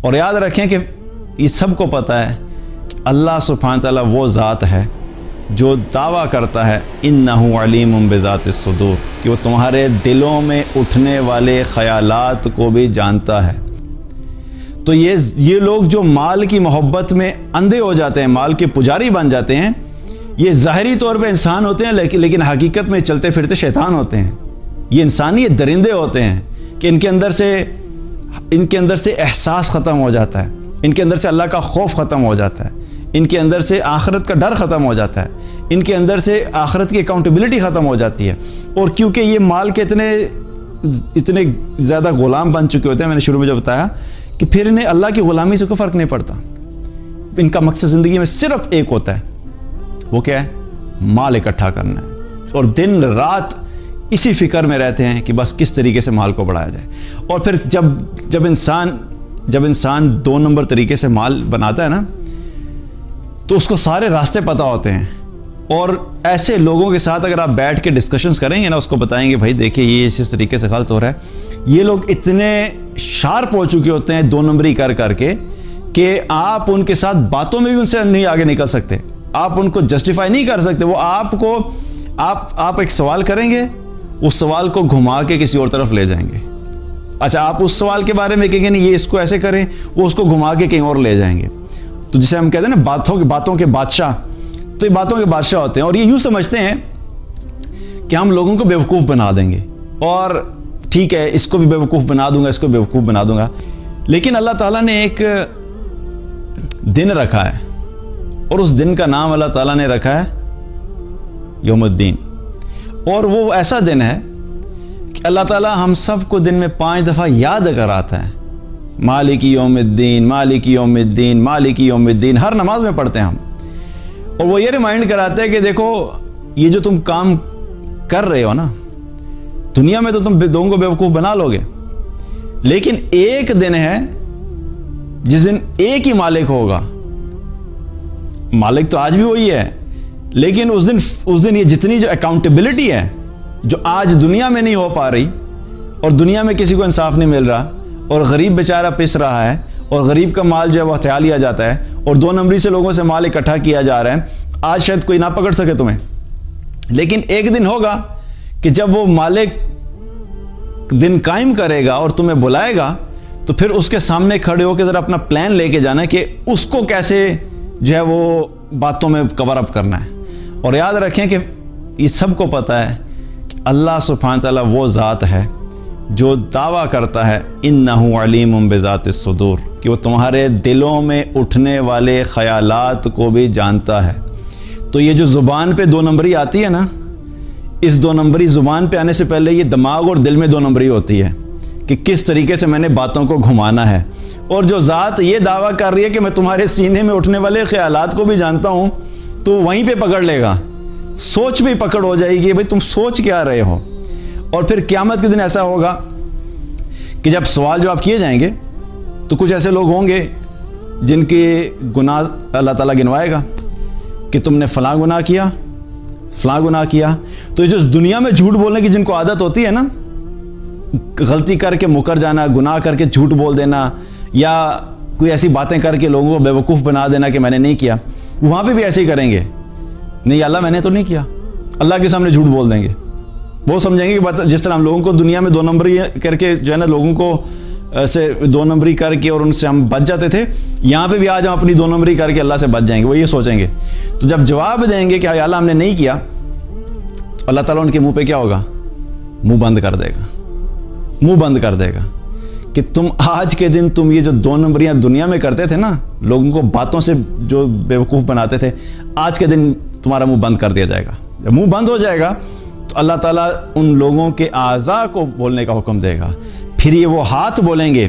اور یاد رکھیں کہ یہ سب کو پتہ ہے کہ اللہ سبحانہ تعالیٰ وہ ذات ہے جو دعویٰ کرتا ہے انہ علیم بذات الصدور، کہ وہ تمہارے دلوں میں اٹھنے والے خیالات کو بھی جانتا ہے۔ تو یہ لوگ جو مال کی محبت میں اندھے ہو جاتے ہیں، مال کے پجاری بن جاتے ہیں، یہ ظاہری طور پہ انسان ہوتے ہیں لیکن حقیقت میں چلتے پھرتے شیطان ہوتے ہیں۔ یہ انسانی درندے ہوتے ہیں کہ ان کے اندر سے احساس ختم ہو جاتا ہے، ان کے اندر سے اللہ کا خوف ختم ہو جاتا ہے، ان کے اندر سے آخرت کا ڈر ختم ہو جاتا ہے، ان کے اندر سے آخرت کی اکاؤنٹیبلٹی ختم ہو جاتی ہے۔ اور کیونکہ یہ مال کے اتنے زیادہ غلام بن چکے ہوتے ہیں، میں نے شروع میں جو بتایا کہ پھر انہیں اللہ کی غلامی سے کوئی فرق نہیں پڑتا۔ ان کا مقصد زندگی میں صرف ایک ہوتا ہے، وہ کیا ہے؟ مال اکٹھا کرنا ہے، اور دن رات اسی فکر میں رہتے ہیں کہ بس کس طریقے سے مال کو بڑھایا جائے۔ اور پھر جب انسان 2 نمبر طریقے سے مال بناتا ہے نا، تو اس کو سارے راستے پتہ ہوتے ہیں، اور ایسے لوگوں کے ساتھ اگر آپ بیٹھ کے ڈسکشنز کریں گے نا، اس کو بتائیں گے بھائی دیکھیں یہ اس طریقے سے غلط ہو رہا ہے، یہ لوگ اتنے شارپ ہو چکے ہوتے ہیں 2 نمبری کر کے کہ آپ ان کے ساتھ باتوں میں بھی ان سے نہیں آگے نکل سکتے، آپ ان کو جسٹیفائی نہیں کر سکتے۔ وہ آپ ایک سوال کریں گے، اس سوال کو گھما کے کسی اور طرف لے جائیں گے۔ اچھا آپ اس سوال کے بارے میں کہیں گے نہیں یہ اس کو ایسے کریں، وہ اس کو گھما کے کہیں اور لے جائیں گے۔ تو جسے ہم کہتے ہیں نا باتوں کے بادشاہ، تو یہ باتوں کے بادشاہ ہوتے ہیں، اور یہ یوں سمجھتے ہیں کہ ہم لوگوں کو بیوقوف بنا دیں گے، اور ٹھیک ہے اس کو بھی بیوقوف بنا دوں گا، اس کو بیوقوف بنا دوں گا۔ لیکن اللہ تعالیٰ نے ایک دن رکھا ہے، اور اس دن کا نام اللہ تعالیٰ نے رکھا ہے یوم الدین۔ اور وہ ایسا دن ہے کہ اللہ تعالیٰ ہم سب کو دن میں 5 دفعہ یاد کراتا ہے، مالک یوم الدین، مالک یوم الدین، مالک یوم الدین، ہر نماز میں پڑھتے ہیں ہم۔ اور وہ یہ ریمائنڈ کراتے ہیں کہ دیکھو یہ جو تم کام کر رہے ہو نا، دنیا میں تو تم لوگوں کو بیوقوف بنا لو گے، لیکن ایک دن ہے جس دن ایک ہی مالک ہوگا۔ مالک تو آج بھی وہی ہے، لیکن اس دن یہ جتنی جو اکاؤنٹیبلٹی ہے جو آج دنیا میں نہیں ہو پا رہی، اور دنیا میں کسی کو انصاف نہیں مل رہا، اور غریب بیچارہ پس رہا ہے، اور غریب کا مال جو ہے وہ ہتھیا لیا جاتا ہے، اور 2 نمبری سے لوگوں سے مال اکٹھا کیا جا رہا ہے۔ آج شاید کوئی نہ پکڑ سکے تمہیں، لیکن ایک دن ہوگا کہ جب وہ مالک دن قائم کرے گا اور تمہیں بلائے گا، تو پھر اس کے سامنے کھڑے ہو کے ذرا اپنا پلان لے کے جانا ہے کہ اس کو کیسے جو ہے وہ باتوں میں کور اپ کرنا ہے۔ اور یاد رکھیں کہ یہ سب کو پتہ ہے کہ اللہ سبحانہ تعالیٰ وہ ذات ہے جو دعویٰ کرتا ہے انہ علیم بذات الصدور، کہ وہ تمہارے دلوں میں اٹھنے والے خیالات کو بھی جانتا ہے۔ تو یہ جو زبان پہ 2 نمبری آتی ہے نا، اس 2 نمبری زبان پہ آنے سے پہلے یہ دماغ اور دل میں 2 نمبری ہوتی ہے کہ کس طریقے سے میں نے باتوں کو گھمانا ہے۔ اور جو ذات یہ دعویٰ کر رہی ہے کہ میں تمہارے سینے میں اٹھنے والے خیالات کو بھی جانتا ہوں، تو وہیں پہ پکڑ لے گا، سوچ بھی پکڑ ہو جائے گی، بھئی تم سوچ کیا رہے ہو۔ اور پھر قیامت کے دن ایسا ہوگا کہ جب سوال جواب کیے جائیں گے تو کچھ ایسے لوگ ہوں گے جن کے گناہ اللہ تعالیٰ گنوائے گا کہ تم نے فلاں گناہ کیا، فلاں گناہ کیا۔ تو یہ جو دنیا میں جھوٹ بولنے کی جن کو عادت ہوتی ہے نا، غلطی کر کے مکر جانا، گناہ کر کے جھوٹ بول دینا، یا کوئی ایسی باتیں کر کے لوگوں کو بیوقوف بنا دینا کہ میں نے نہیں کیا، وہاں پہ بھی ایسے ہی کریں گے، نہیں اللہ میں نے تو نہیں کیا، اللہ کے سامنے جھوٹ بول دیں گے۔ وہ سمجھیں گے کہ جس طرح ہم لوگوں کو دنیا میں 2 نمبری کر کے جو ہے نا لوگوں کو سے 2 نمبری کر کے اور ان سے ہم بچ جاتے تھے، یہاں پہ بھی آج ہم اپنی 2 نمبری کر کے اللہ سے بچ جائیں گے۔ وہ یہ سوچیں گے، تو جب جواب دیں گے کہ اللہ ہم نے نہیں کیا، تو اللہ تعالیٰ ان کے منہ پہ کیا ہوگا؟ منہ بند کر دے گا، منہ بند کر دے گا کہ تم آج کے دن تم یہ جو 2 نمبریاں دنیا میں کرتے تھے نا، لوگوں کو باتوں سے جو بیوقوف بناتے تھے، آج کے دن تمہارا منہ بند کر دیا جائے گا۔ جب منہ بند ہو جائے گا تو اللہ تعالیٰ ان لوگوں کے اعضاء کو بولنے کا حکم دے گا۔ پھر یہ وہ ہاتھ بولیں گے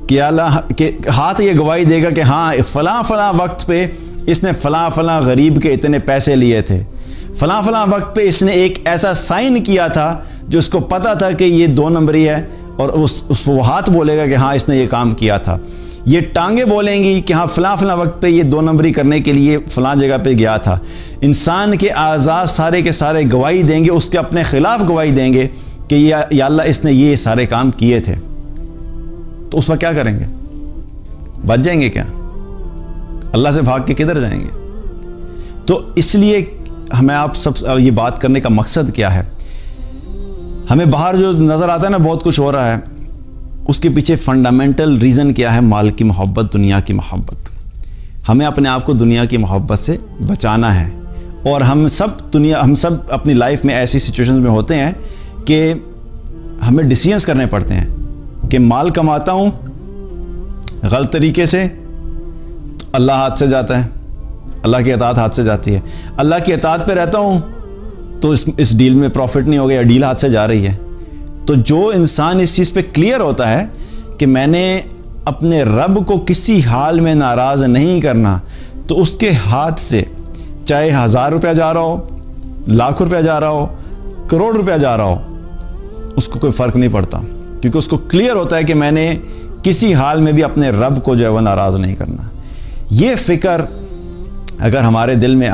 کہ اللہ کہ ہاتھ یہ گواہی دے گا کہ ہاں فلاں فلاں وقت پہ اس نے فلاں فلاں غریب کے اتنے پیسے لیے تھے، فلاں فلاں وقت پہ اس نے ایک ایسا سائن کیا تھا جو اس کو پتہ تھا کہ یہ 2 نمبری ہے، اور اس وہ ہاتھ بولے گا کہ ہاں اس نے یہ کام کیا تھا۔ یہ ٹانگیں بولیں گی کہ ہاں فلاں فلاں وقت پہ یہ 2 نمبری کرنے کے لیے فلاں جگہ پہ گیا تھا۔ انسان کے اعضاء سارے کے سارے گواہی دیں گے، اس کے اپنے خلاف گواہی دیں گے کہ یا اللہ اس نے یہ سارے کام کیے تھے۔ تو اس وقت کیا کریں گے؟ بچ جائیں گے کیا؟ اللہ سے بھاگ کے کدھر جائیں گے؟ تو اس لیے ہمیں آپ سب یہ بات کرنے کا مقصد کیا ہے؟ ہمیں باہر جو نظر آتا ہے نا بہت کچھ ہو رہا ہے، اس کے پیچھے فنڈامنٹل ریزن کیا ہے؟ مال کی محبت، دنیا کی محبت۔ ہمیں اپنے آپ کو دنیا کی محبت سے بچانا ہے، اور ہم سب اپنی لائف میں ایسی سچویشنز میں ہوتے ہیں کہ ہمیں ڈیسیژنز کرنے پڑتے ہیں کہ مال کماتا ہوں غلط طریقے سے تو اللہ ہاتھ سے جاتا ہے، اللہ کی اطاعت ہاتھ سے جاتی ہے۔ اللہ کی اطاعت پہ رہتا ہوں تو اس ڈیل میں پروفٹ نہیں ہو گیا، ڈیل ہاتھ سے جا رہی ہے۔ تو جو انسان اس چیز پہ کلیئر ہوتا ہے کہ میں نے اپنے رب کو کسی حال میں ناراض نہیں کرنا، تو اس کے ہاتھ سے چاہے 1000 روپیہ جا رہا ہو، لاکھ روپیہ جا رہا ہو، کروڑ روپیہ جا رہا ہو، اس کو کوئی فرق نہیں پڑتا، کیونکہ اس کو کلیئر ہوتا ہے کہ میں نے کسی حال میں بھی اپنے رب کو جو ہے وہ ناراض نہیں کرنا۔ یہ فکر اگر ہمارے دل میں